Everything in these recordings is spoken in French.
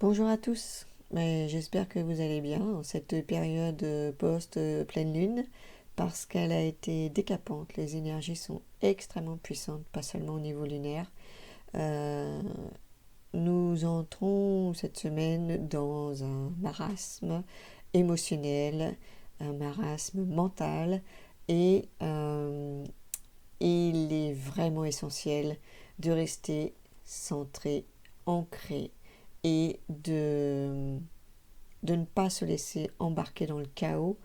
Bonjour à tous, j'espère que vous allez bien en cette période post-pleine lune parce qu'elle a été décapante. Les énergies sont extrêmement puissantes, pas seulement au niveau lunaire. Euh, Nous entrons cette semaine dans un marasme émotionnel, un marasme mental et il est vraiment essentiel de rester centré, ancré et de ne pas se laisser embarquer dans le chaos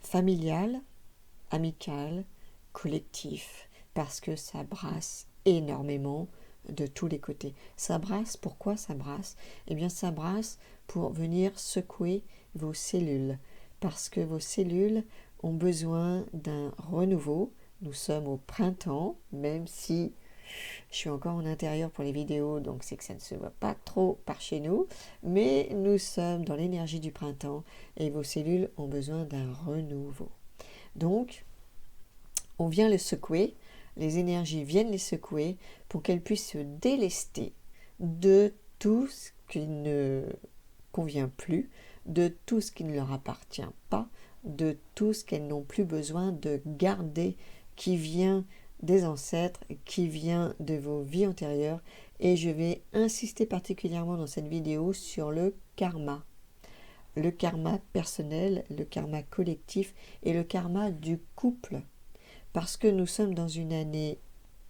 familial, amical, collectif, parce que ça brasse énormément de tous les côtés. Ça brasse, pourquoi ça brasse? Eh bien ça brasse pour venir secouer vos cellules, parce que vos cellules ont besoin d'un renouveau. Nous sommes au printemps, même si je suis encore en intérieur pour les vidéos, donc c'est que ça ne se voit pas trop par chez nous, mais nous sommes dans l'énergie du printemps et vos cellules ont besoin d'un renouveau. Donc, on vient les secouer, les énergies viennent les secouer pour qu'elles puissent se délester de tout ce qui ne convient plus, de tout ce qui ne leur appartient pas, de tout ce qu'elles n'ont plus besoin de garder, qui vient des ancêtres, qui vient de vos vies antérieures. Et je vais insister particulièrement dans cette vidéo sur le karma personnel, le karma collectif et le karma du couple. Parce que nous sommes dans une année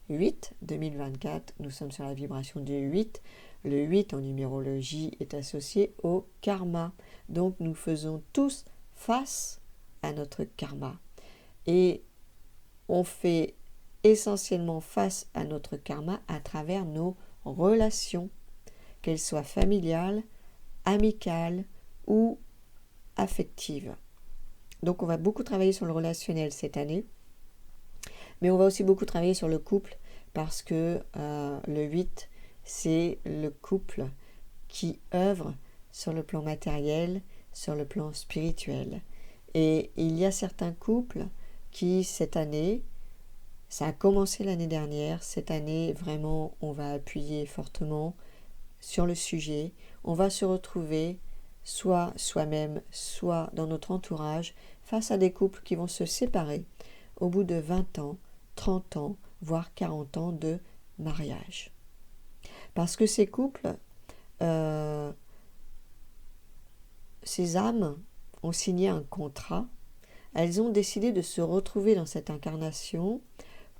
8, 2024, nous sommes sur la vibration du 8. Le 8 en numérologie est associé au karma. Donc nous faisons tous face à notre karma. Et on fait essentiellement face à notre karma à travers nos relations, qu'elles soient familiales, amicales ou affectives. Donc on va beaucoup travailler sur le relationnel cette année, mais on va aussi beaucoup travailler sur le couple parce que le 8, c'est le couple qui œuvre sur le plan matériel, sur le plan spirituel. Et il y a certains couples qui, cette année, ça a commencé l'année dernière, cette année, vraiment, on va appuyer fortement sur le sujet. On va se retrouver soit soi-même, soit dans notre entourage, face à des couples qui vont se séparer au bout de 20 ans, 30 ans, voire 40 ans de mariage. Parce que ces couples, ces âmes ont signé un contrat, elles ont décidé de se retrouver dans cette incarnation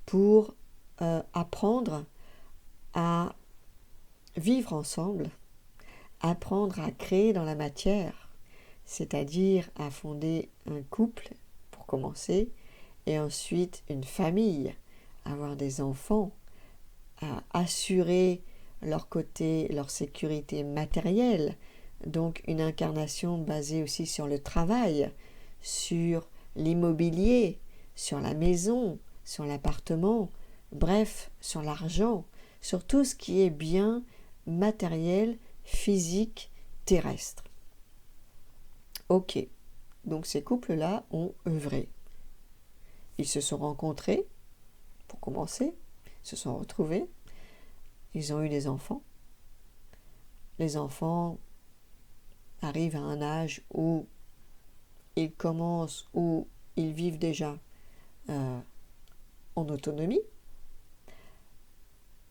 pour apprendre à vivre ensemble, apprendre à créer dans la matière, c'est-à-dire à fonder un couple pour commencer, et ensuite une famille, avoir des enfants, à assurer leur côté, leur sécurité matérielle, donc une incarnation basée aussi sur le travail, sur l'immobilier, sur la maison, sur l'appartement, bref, sur l'argent, sur tout ce qui est bien matériel, physique, terrestre. Ok, donc ces couples-là ont œuvré. Ils se sont rencontrés, pour commencer, se sont retrouvés, ils ont eu des enfants. Les enfants arrivent à un âge où ils commencent, où ils vivent déjà en autonomie.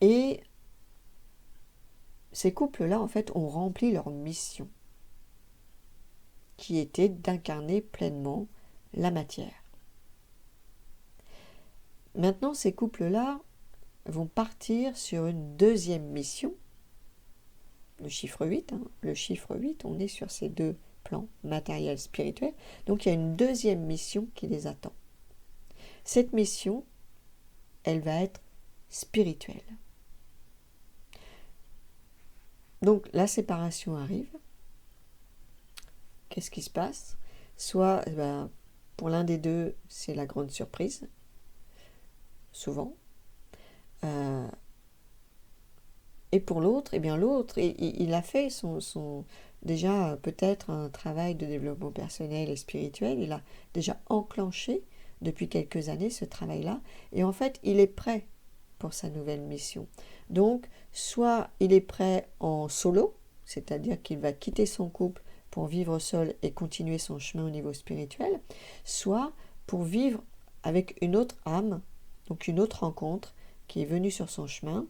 Et ces couples-là, en fait, ont rempli leur mission, qui était d'incarner pleinement la matière. Maintenant, ces couples-là vont partir sur une deuxième mission, le chiffre 8. Le chiffre 8, on est sur ces deux plans, matériel, spirituel. Donc, il y a une deuxième mission qui les attend. Cette mission, elle va être spirituelle. Donc, la séparation arrive. Qu'est-ce qui se passe? Soit, pour l'un des deux, c'est la grande surprise, souvent. Et pour l'autre, eh bien l'autre, il a fait déjà peut-être un travail de développement personnel et spirituel. Il a déjà enclenché depuis quelques années ce travail-là. Et en fait, il est prêt pour sa nouvelle mission. Donc, soit il est prêt en solo, c'est-à-dire qu'il va quitter son couple pour vivre seul et continuer son chemin au niveau spirituel, soit pour vivre avec une autre âme, donc une autre rencontre qui est venue sur son chemin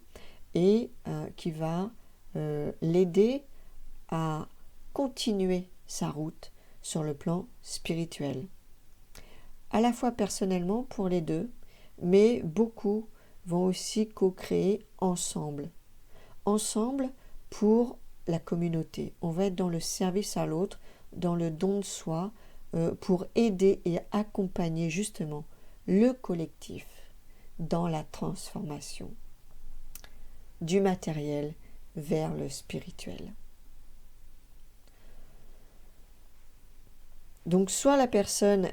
et qui va l'aider à continuer sa route sur le plan spirituel. À la fois personnellement pour les deux, mais beaucoup vont aussi co-créer ensemble. Ensemble pour la communauté. On va être dans le service à l'autre, dans le don de soi, pour aider et accompagner justement le collectif dans la transformation du matériel vers le spirituel. Donc soit la personne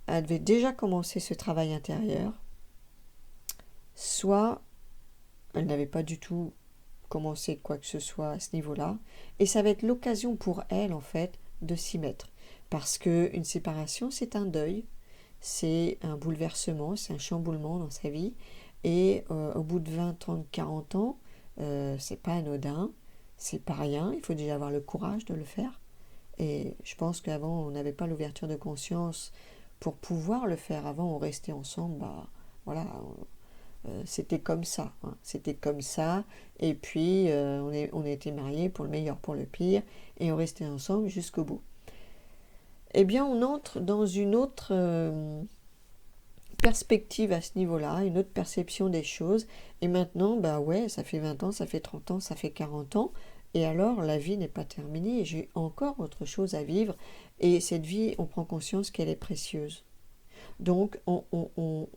avait déjà commencé ce travail intérieur, soit elle n'avait pas du tout commencé quoi que ce soit à ce niveau-là, et ça va être l'occasion pour elle en fait de s'y mettre. Parce qu'une séparation, c'est un deuil, c'est un bouleversement, c'est un chamboulement dans sa vie, et au bout de 20, 30, 40 ans, c'est pas anodin, c'est pas rien, il faut déjà avoir le courage de le faire. Et je pense qu'avant, on n'avait pas l'ouverture de conscience pour pouvoir le faire. Avant, on restait ensemble, bah voilà, c'était comme ça. Hein. C'était comme ça. Et puis, on était mariés pour le meilleur, pour le pire, et on restait ensemble jusqu'au bout. Eh bien, on entre dans une autre perspective à ce niveau-là, une autre perception des choses. Et maintenant, bah ouais, ça fait 20 ans, ça fait 30 ans, ça fait 40 ans. Et alors, la vie n'est pas terminée. J'ai encore autre chose à vivre. Et cette vie, on prend conscience qu'elle est précieuse. Donc, on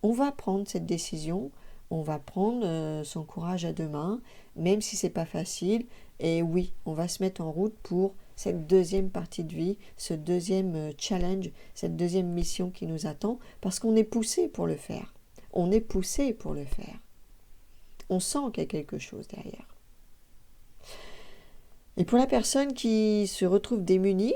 va prendre cette décision. On va prendre son courage à deux mains, même si c'est pas facile. Et oui, on va se mettre en route pour cette deuxième partie de vie, ce deuxième challenge, cette deuxième mission qui nous attend, parce qu'on est poussé pour le faire. On est poussé pour le faire. On sent qu'il y a quelque chose derrière. Et pour la personne qui se retrouve démunie,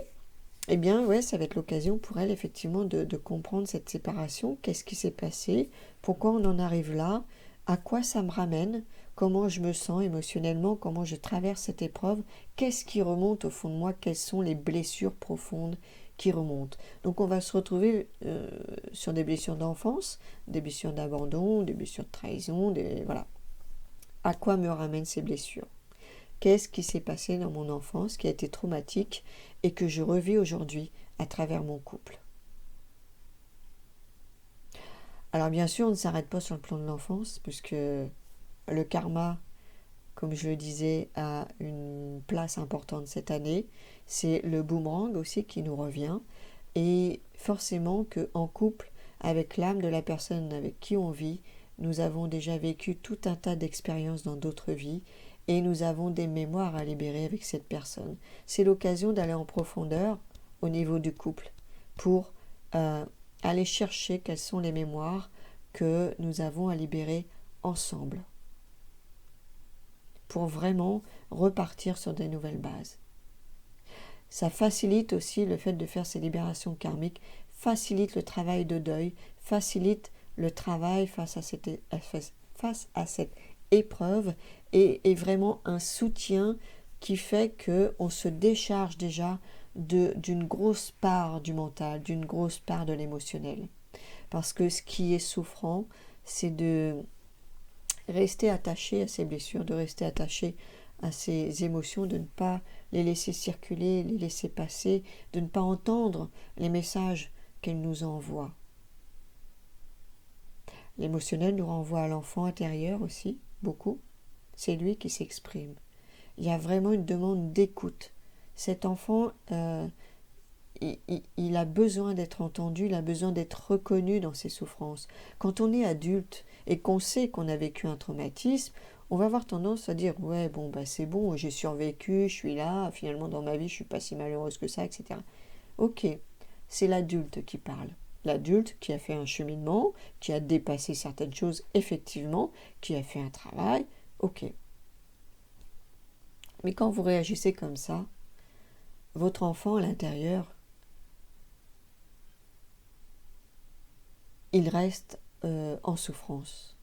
eh bien, ouais, ça va être l'occasion pour elle, effectivement, de comprendre cette séparation. Qu'est-ce qui s'est passé? Pourquoi on en arrive là? À quoi ça me ramène? Comment je me sens émotionnellement? Comment je traverse cette épreuve? Qu'est-ce qui remonte au fond de moi? Quelles sont les blessures profondes qui remontent? Donc, on va se retrouver sur des blessures d'enfance, des blessures d'abandon, des blessures de trahison, voilà. À quoi me ramènent ces blessures? Qu'est-ce qui s'est passé dans mon enfance qui a été traumatique et que je revis aujourd'hui à travers mon couple? Alors bien sûr, on ne s'arrête pas sur le plan de l'enfance, puisque le karma, comme je le disais, a une place importante cette année. C'est le boomerang aussi qui nous revient. Et forcément qu'en couple, avec l'âme de la personne avec qui on vit, nous avons déjà vécu tout un tas d'expériences dans d'autres vies et nous avons des mémoires à libérer avec cette personne. C'est l'occasion d'aller en profondeur au niveau du couple pour aller chercher quelles sont les mémoires que nous avons à libérer ensemble pour vraiment repartir sur des nouvelles bases. Ça facilite aussi le fait de faire ces libérations karmiques, facilite le travail de deuil, facilite le travail face à cette épreuve et est vraiment un soutien qui fait qu'on se décharge déjà d'une grosse part du mental, d'une grosse part de l'émotionnel. Parce que ce qui est souffrant, c'est de rester attaché à ces blessures, de rester attaché à ces émotions, de ne pas les laisser circuler, les laisser passer, de ne pas entendre les messages qu'elles nous envoient. L'émotionnel nous renvoie à l'enfant intérieur aussi, beaucoup. C'est lui qui s'exprime. Il y a vraiment une demande d'écoute. Cet enfant, il a besoin d'être entendu, il a besoin d'être reconnu dans ses souffrances. Quand on est adulte et qu'on sait qu'on a vécu un traumatisme, on va avoir tendance à dire « ouais, bon, bah c'est bon, j'ai survécu, je suis là, finalement dans ma vie, je suis pas si malheureuse que ça, etc. » Ok, c'est l'adulte qui parle. L'adulte qui a fait un cheminement, qui a dépassé certaines choses, effectivement, qui a fait un travail, ok. Mais quand vous réagissez comme ça, votre enfant à l'intérieur, il reste en souffrance.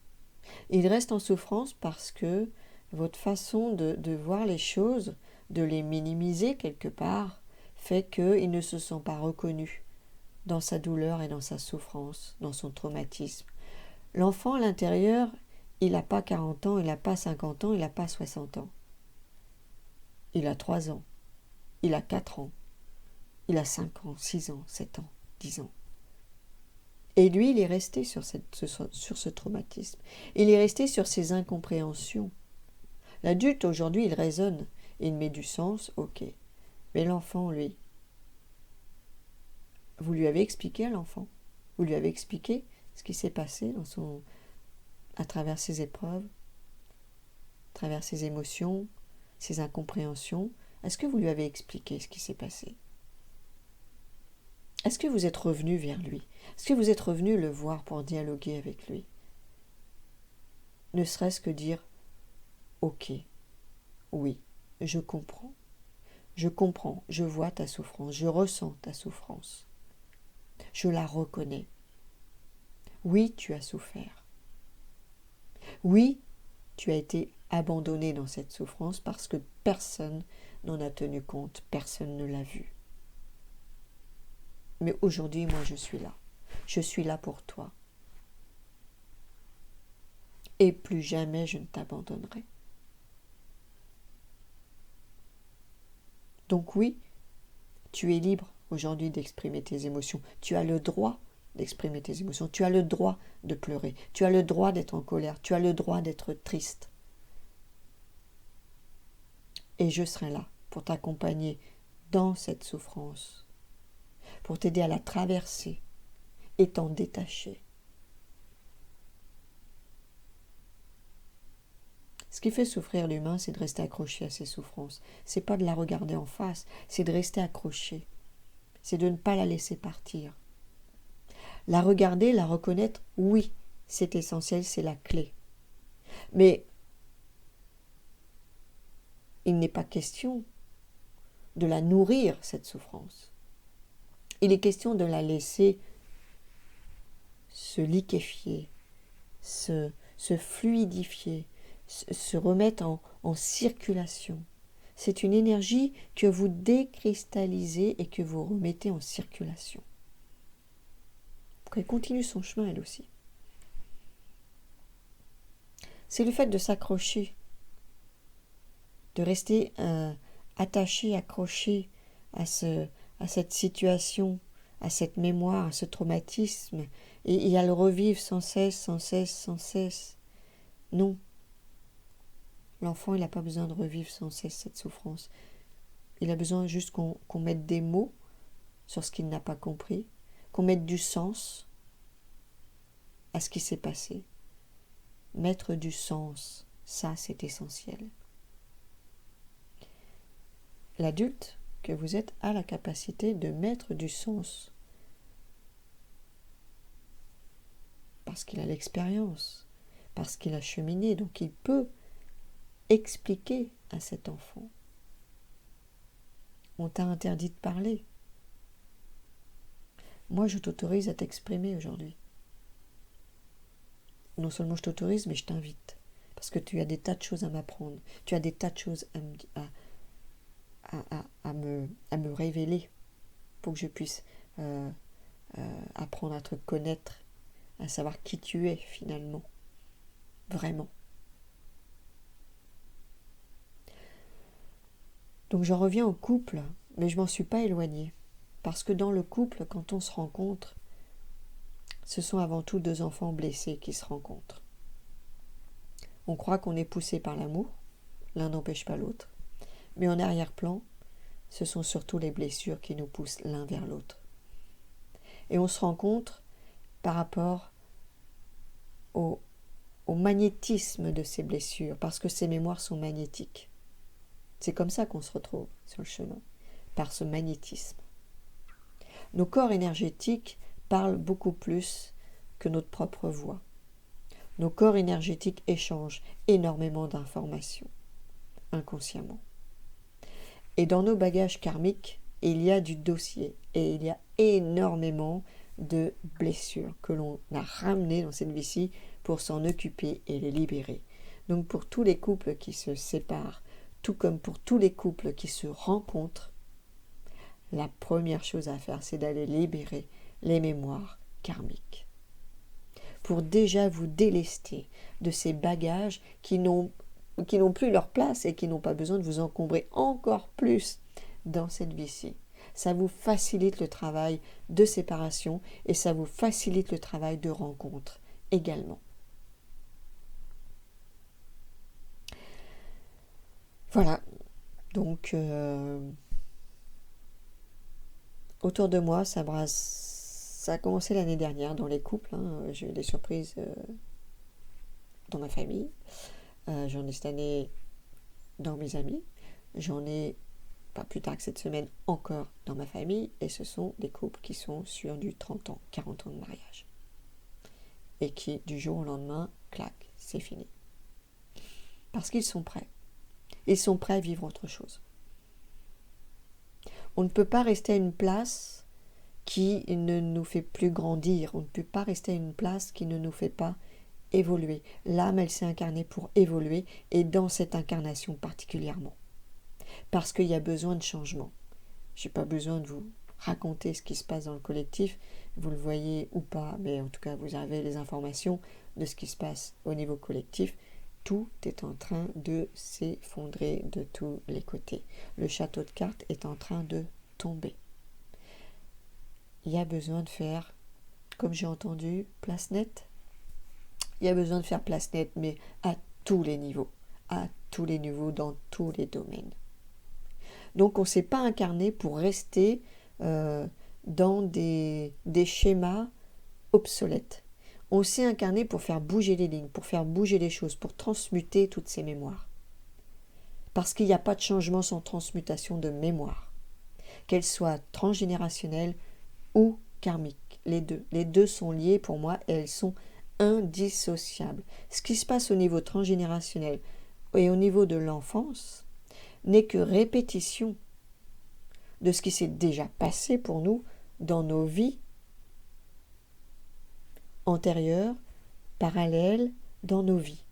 Il reste en souffrance parce que votre façon de voir les choses, de les minimiser quelque part, fait qu'il ne se sent pas reconnu dans sa douleur et dans sa souffrance, dans son traumatisme. L'enfant à l'intérieur, il n'a pas 40 ans, il n'a pas 50 ans, il n'a pas 60 ans. Il a 3 ans, il a 4 ans, il a 5 ans, 6 ans, 7 ans, 10 ans. Et lui, il est resté sur ce traumatisme. Il est resté sur ses incompréhensions. L'adulte, aujourd'hui, il raisonne, il met du sens, ok. Mais l'enfant, lui, vous lui avez expliqué à l'enfant, vous lui avez expliqué ce qui s'est passé à travers ses épreuves, à travers ses émotions, ses incompréhensions. Est-ce que vous lui avez expliqué ce qui s'est passé? Est-ce que vous êtes revenu vers lui? Est-ce que vous êtes revenu le voir pour dialoguer avec lui? Ne serait-ce que dire « Ok, oui, je comprends, je vois ta souffrance, je ressens ta souffrance, je la reconnais. Oui, tu as souffert. Oui, tu as été abandonné dans cette souffrance parce que personne n'en a tenu compte, personne ne l'a vu. Mais aujourd'hui, moi, je suis là. Je suis là pour toi. Et plus jamais je ne t'abandonnerai. » Donc oui, tu es libre aujourd'hui d'exprimer tes émotions. Tu as le droit d'exprimer tes émotions. Tu as le droit de pleurer. Tu as le droit d'être en colère. Tu as le droit d'être triste. Et je serai là pour t'accompagner dans cette souffrance, pour t'aider à la traverser et t'en détacher. Ce qui fait souffrir l'humain, c'est de rester accroché à ses souffrances. C'est pas de la regarder en face, c'est de rester accroché. C'est de ne pas la laisser partir. La regarder, la reconnaître, oui, c'est essentiel, c'est la clé. Mais il n'est pas question de la nourrir, cette souffrance. Il est question de la laisser se liquéfier, se fluidifier, se remettre en circulation. C'est une énergie que vous décristallisez et que vous remettez en circulation. Pour qu'elle continue son chemin, elle aussi. C'est le fait de s'accrocher, de rester attaché, accroché à cette situation, à cette mémoire, à ce traumatisme, et à le revivre sans cesse, sans cesse, sans cesse. Non. L'enfant, il n'a pas besoin de revivre sans cesse cette souffrance. Il a besoin juste qu'on mette des mots sur ce qu'il n'a pas compris, qu'on mette du sens à ce qui s'est passé. Mettre du sens, ça c'est essentiel. L'adulte que vous êtes a la capacité de mettre du sens parce qu'il a l'expérience, parce qu'il a cheminé, donc il peut expliquer à cet enfant. On t'a interdit de parler. Moi, je t'autorise à t'exprimer aujourd'hui. Non seulement je t'autorise, mais je t'invite. Parce que tu as des tas de choses à m'apprendre. Tu as des tas de choses à me révéler pour que je puisse apprendre à te connaître, à savoir qui tu es finalement. Vraiment. Donc j'en reviens au couple, mais je m'en suis pas éloignée. Parce que dans le couple, quand on se rencontre, ce sont avant tout deux enfants blessés qui se rencontrent. On croit qu'on est poussé par l'amour, l'un n'empêche pas l'autre. Mais en arrière-plan, ce sont surtout les blessures qui nous poussent l'un vers l'autre. Et on se rencontre par rapport au magnétisme de ces blessures, parce que ces mémoires sont magnétiques. C'est comme ça qu'on se retrouve sur le chemin, par ce magnétisme. Nos corps énergétiques parlent beaucoup plus que notre propre voix. Nos corps énergétiques échangent énormément d'informations, inconsciemment. Et dans nos bagages karmiques, il y a du dossier et il y a énormément de blessures que l'on a ramenées dans cette vie-ci pour s'en occuper et les libérer. Donc pour tous les couples qui se séparent, tout comme pour tous les couples qui se rencontrent, la première chose à faire, c'est d'aller libérer les mémoires karmiques. Pour déjà vous délester de ces bagages qui n'ont plus leur place et qui n'ont pas besoin de vous encombrer encore plus dans cette vie-ci. Ça vous facilite le travail de séparation et ça vous facilite le travail de rencontre également. Voilà, donc autour de moi, ça a commencé l'année dernière dans les couples. J'ai eu des surprises dans ma famille. J'en ai cette année dans mes amis. J'en ai pas plus tard que cette semaine encore dans ma famille. Et ce sont des couples qui sont sur du 30 ans, 40 ans de mariage. Et qui, du jour au lendemain, clac, c'est fini. Parce qu'ils sont prêts. Ils sont prêts à vivre autre chose. On ne peut pas rester à une place qui ne nous fait plus grandir. On ne peut pas rester à une place qui ne nous fait pas évoluer. L'âme, elle s'est incarnée pour évoluer, et dans cette incarnation particulièrement. Parce qu'il y a besoin de changement. Je n'ai pas besoin de vous raconter ce qui se passe dans le collectif, vous le voyez ou pas, mais en tout cas vous avez les informations de ce qui se passe au niveau collectif. Tout est en train de s'effondrer de tous les côtés. Le château de cartes est en train de tomber. Il y a besoin de faire, comme j'ai entendu, place nette. Il y a besoin de faire place nette, mais à tous les niveaux, dans tous les domaines. Donc on ne s'est pas incarné pour rester dans des schémas obsolètes. On s'est incarné pour faire bouger les lignes, pour faire bouger les choses, pour transmuter toutes ces mémoires. Parce qu'il n'y a pas de changement sans transmutation de mémoire, qu'elle soit transgénérationnelle ou karmique. Les deux sont liés pour moi et elles sont indissociables. Ce qui se passe au niveau transgénérationnel et au niveau de l'enfance n'est que répétition de ce qui s'est déjà passé pour nous dans nos vies antérieures, parallèles, dans nos vies,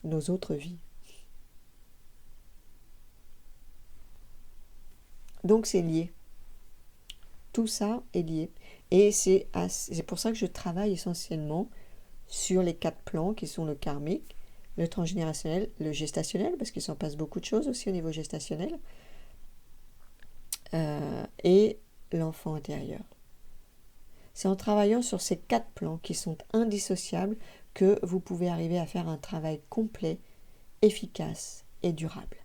nos autres vies. Donc c'est lié. Tout ça est lié. Et c'est pour ça que je travaille essentiellement sur les 4 plans qui sont le karmique, le transgénérationnel, le gestationnel, parce qu'il s'en passe beaucoup de choses aussi au niveau gestationnel, et l'enfant intérieur. C'est en travaillant sur ces 4 plans qui sont indissociables que vous pouvez arriver à faire un travail complet, efficace et durable.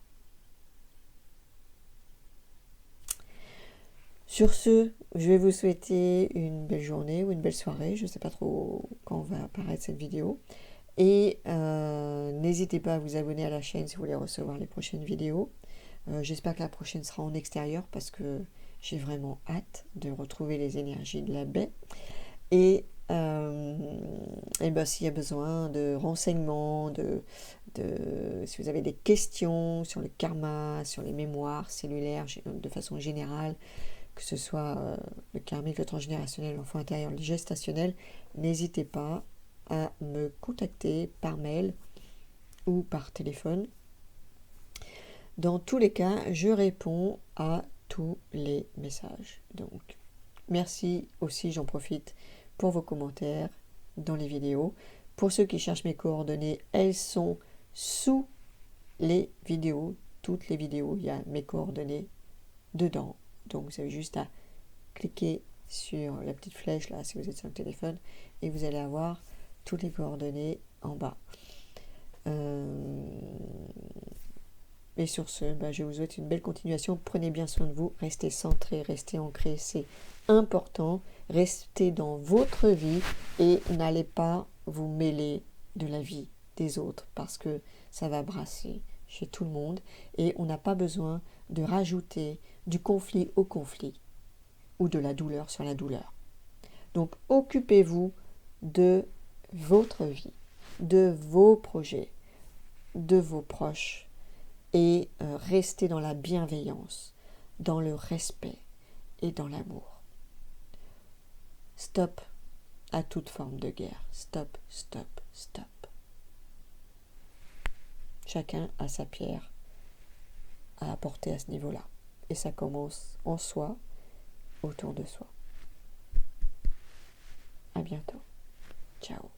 Sur ce, je vais vous souhaiter une belle journée ou une belle soirée. Je ne sais pas trop quand va apparaître cette vidéo. Et n'hésitez pas à vous abonner à la chaîne si vous voulez recevoir les prochaines vidéos. J'espère que la prochaine sera en extérieur parce que j'ai vraiment hâte de retrouver les énergies de la baie. Et s'il y a besoin de renseignements, si vous avez des questions sur le karma, sur les mémoires cellulaires de façon générale, que ce soit le karmique, le transgénérationnel, l'enfant intérieur, le gestationnel, n'hésitez pas à me contacter par mail ou par téléphone. Dans tous les cas, je réponds à tous les messages. Donc, merci aussi, j'en profite, pour vos commentaires dans les vidéos. Pour ceux qui cherchent mes coordonnées, elles sont sous les vidéos. Toutes les vidéos, il y a mes coordonnées dedans. Donc, vous avez juste à cliquer sur la petite flèche là, si vous êtes sur le téléphone, et vous allez avoir toutes les coordonnées en bas. Et sur ce, je vous souhaite une belle continuation. Prenez bien soin de vous, restez centrés, restez ancrés, c'est important. Restez dans votre vie et n'allez pas vous mêler de la vie des autres parce que ça va brasser chez tout le monde et on n'a pas besoin de rajouter du conflit au conflit ou de la douleur sur la douleur. Donc occupez-vous de votre vie, de vos projets, de vos proches et restez dans la bienveillance, dans le respect et dans l'amour. Stop à toute forme de guerre. Stop, stop, stop. chacun a sa pierre à apporter à ce niveau-là. Et ça commence en soi, autour de soi. À bientôt. Ciao.